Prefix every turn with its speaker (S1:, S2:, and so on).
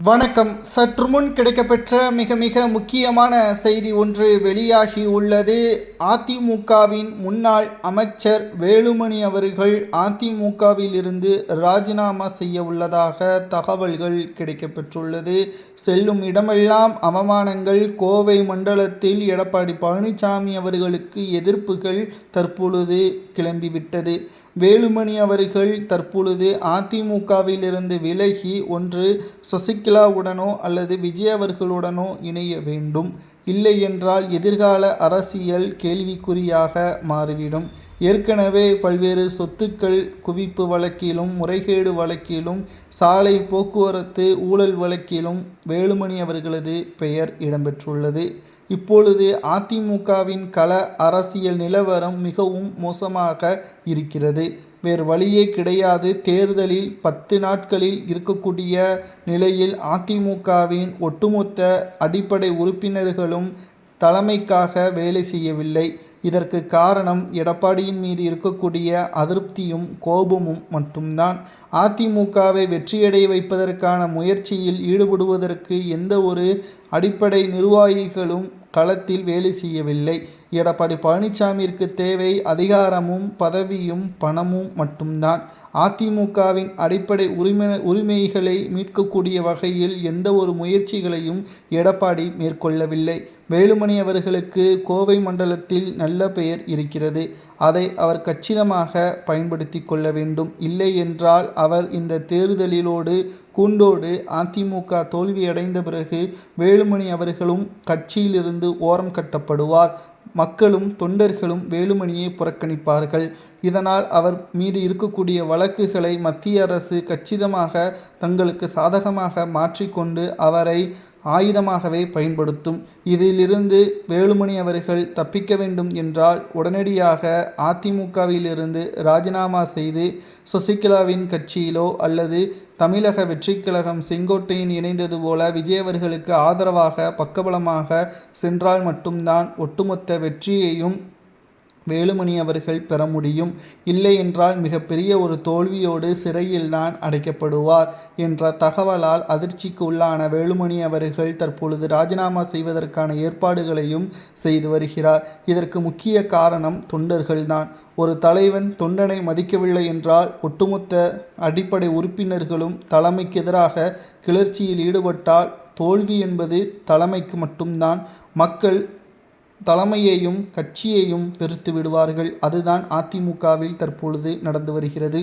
S1: வணக்கம். சற்று முன் கிடைக்கப்பெற்ற மிக மிக முக்கியமான செய்தி ஒன்று வெளியாகி உள்ளது. அதிமுகவின் முன்னாள் அமைச்சர் வேலுமணி அவர்கள் அதிமுகவில் இருந்து ராஜினாமா செய்ய உள்ளதாக தகவல்கள் கிடைக்கப்பெற்றுள்ளது. செல்லும் இடமெல்லாம் அவமானங்கள். கோவை மண்டலத்தில் எடப்பாடி பழனிசாமி அவர்களுக்கு எதிர்ப்புகள் தற்பொழுது கிளம்பிவிட்டது. வேலுமணி அவர்கள் தற்பொழுது அதிமுகவில் இருந்து விலகி ஒன்று சசிகலாவுடனோ அல்லது விஜய் அவர்களுடனோ இணைய வேண்டும். இல்லை என்றால் எதிர்கால அரசியல் கேள்விக்குறியாக மாறிவிடும். ஏற்கனவே பல்வேறு சொத்துக்கள் குவிப்பு வழக்கிலும், முறைகேடு வழக்கிலும், சாலை போக்குவரத்து ஊழல் வழக்கிலும் வேலுமணி அவர்களது பெயர் இடம்பெற்றுள்ளது. இப்பொழுது அதிமுகவின் கள அரசியல் நிலவரம் மிகவும் மோசமாக இருக்கிறது. வேறு வழியே கிடையாது. தேர்தலில் 10 நாட்களில் இருக்கக்கூடிய நிலையில் அதிமுகவின் ஒட்டுமொத்த அடிப்படை உறுப்பினர்களும் தலைமைக்காக வேலை செய்யவில்லை. இதற்கு காரணம் எடப்பாடியின் மீது இருக்கக்கூடிய அதிருப்தியும் கோபமும் மட்டும்தான். அதிமுகவை வெற்றியடைய வைப்பதற்கான முயற்சியில் ஈடுபடுவதற்கு எந்த ஒரு அடிப்படை நிர்வாகிகளும் களத்தில் வேலை செய்யவில்லை. எடப்பாடி பழனிசாமிற்கு தேவை அதிகாரமும் பதவியும் பணமும் மட்டும்தான். அதிமுகவின் அடிப்படை உரிமைகளை மீட்கக்கூடிய வகையில் எந்த ஒரு முயற்சிகளையும் எடப்பாடி மேற்கொள்ளவில்லை. வேலுமணி அவர்களுக்கு கோவை மண்டலத்தில் நல்ல பெயர் இருக்கிறது. அதை அவர் கச்சிதமாக பயன்படுத்தி கொள்ள வேண்டும். இல்லை என்றால் அவர் இந்த தேர்தலிலோடு கூண்டோடு அதிமுக தோல்வியடைந்த பிறகு வேலுமணி அவர்களும் கட்சியிலிருந்து ஓரம் கட்டப்படுவார். மக்களும் தொண்டர்களும் வேலுமணியை புறக்கணிப்பார்கள். இதனால் அவர் மீது இருக்கக்கூடிய வழக்குகளை மத்திய அரசு கச்சிதமாக தங்களுக்கு சாதகமாக மாற்றிக்கொண்டு அவரை ஆயுதமாகவே பயன்படுத்தும். இதிலிருந்து வேலுமணி அவர்கள் தப்பிக்க வேண்டும் என்றால் உடனடியாக அதிமுகவிலிருந்து ராஜினாமா செய்து சசிகலாவின் கட்சியிலோ அல்லது தமிழக வெற்றிக் கழகம் செங்கோட்டையின் இணைந்தது போல விஜய் அவர்களுக்கு ஆதரவாக பக்கபலமாக சென்றால் மட்டும்தான் ஒட்டுமொத்த வெற்றியையும் வேலுமணி அவர்கள் பெற முடியும். இல்லை என்றால் மிகப்பெரிய ஒரு தோல்வியோடு சிறையில்தான் அடைக்கப்படுவார் என்ற தகவலால் அதிர்ச்சிக்கு உள்ளான வேலுமணி அவர்கள் தற்பொழுது ராஜினாமா செய்வதற்கான ஏற்பாடுகளையும் செய்து வருகிறார். இதற்கு முக்கிய காரணம் தொண்டர்கள்தான். ஒரு தலைவன் தொண்டனை மதிக்கவில்லை என்றால் ஒட்டுமொத்த அடிப்படை உறுப்பினர்களும் தலைமைக்கு எதிராக கிளர்ச்சியில் ஈடுபட்டால் தோல்வி என்பது தலைமைக்கு மட்டும்தான். மக்கள் தலைமையையும் கட்சியையும் வெறுத்து விடுவார்கள். அதுதான் அதிமுகவில் தற்பொழுது நடந்து வருகிறது.